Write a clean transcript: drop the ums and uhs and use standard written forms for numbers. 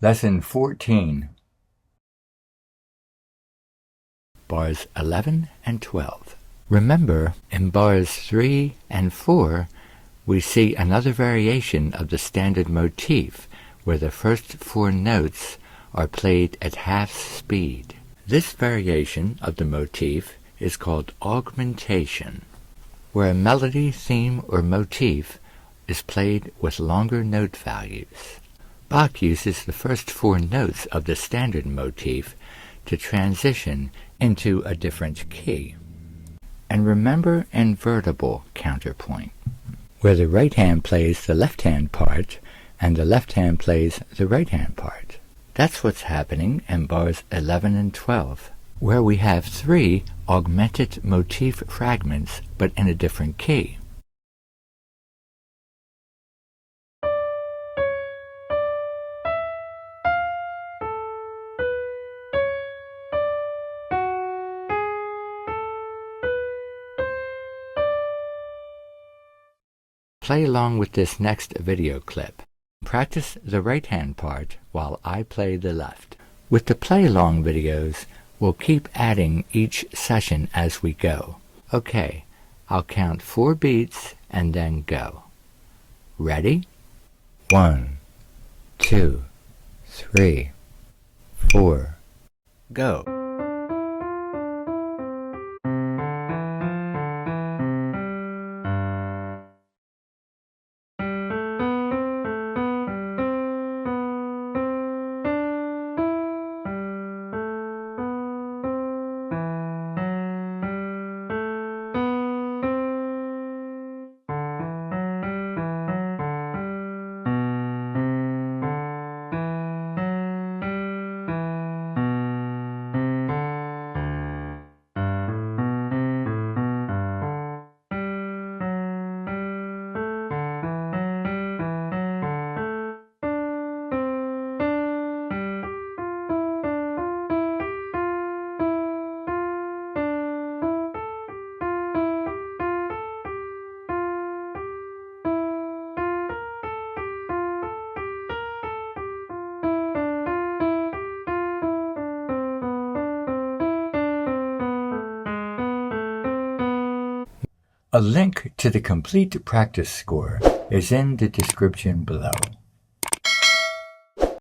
Lesson 14. Bars 11 and 12. Remember, in bars 3 and 4, we see another variation of the standard motif where the first 4 notes are played at half speed. This variation of the motif is called augmentation, where a melody, theme, or motif is played with longer note values. Bach uses the first 4 notes of the standard motif to transition into a different key. And remember invertible counterpoint, where the right hand plays the left hand part and the left hand plays the right hand part. That's what's happening in bars 11 and 12, where we have 3 augmented motif fragments but in a different key. Play along with this next video clip. Practice the right hand part while I play the left. With the play along videos, we'll keep adding each session as we go. Okay, I'll count 4 beats and then go. Ready? 1, 2, 3, 4, go. A link to the complete practice score is in the description below.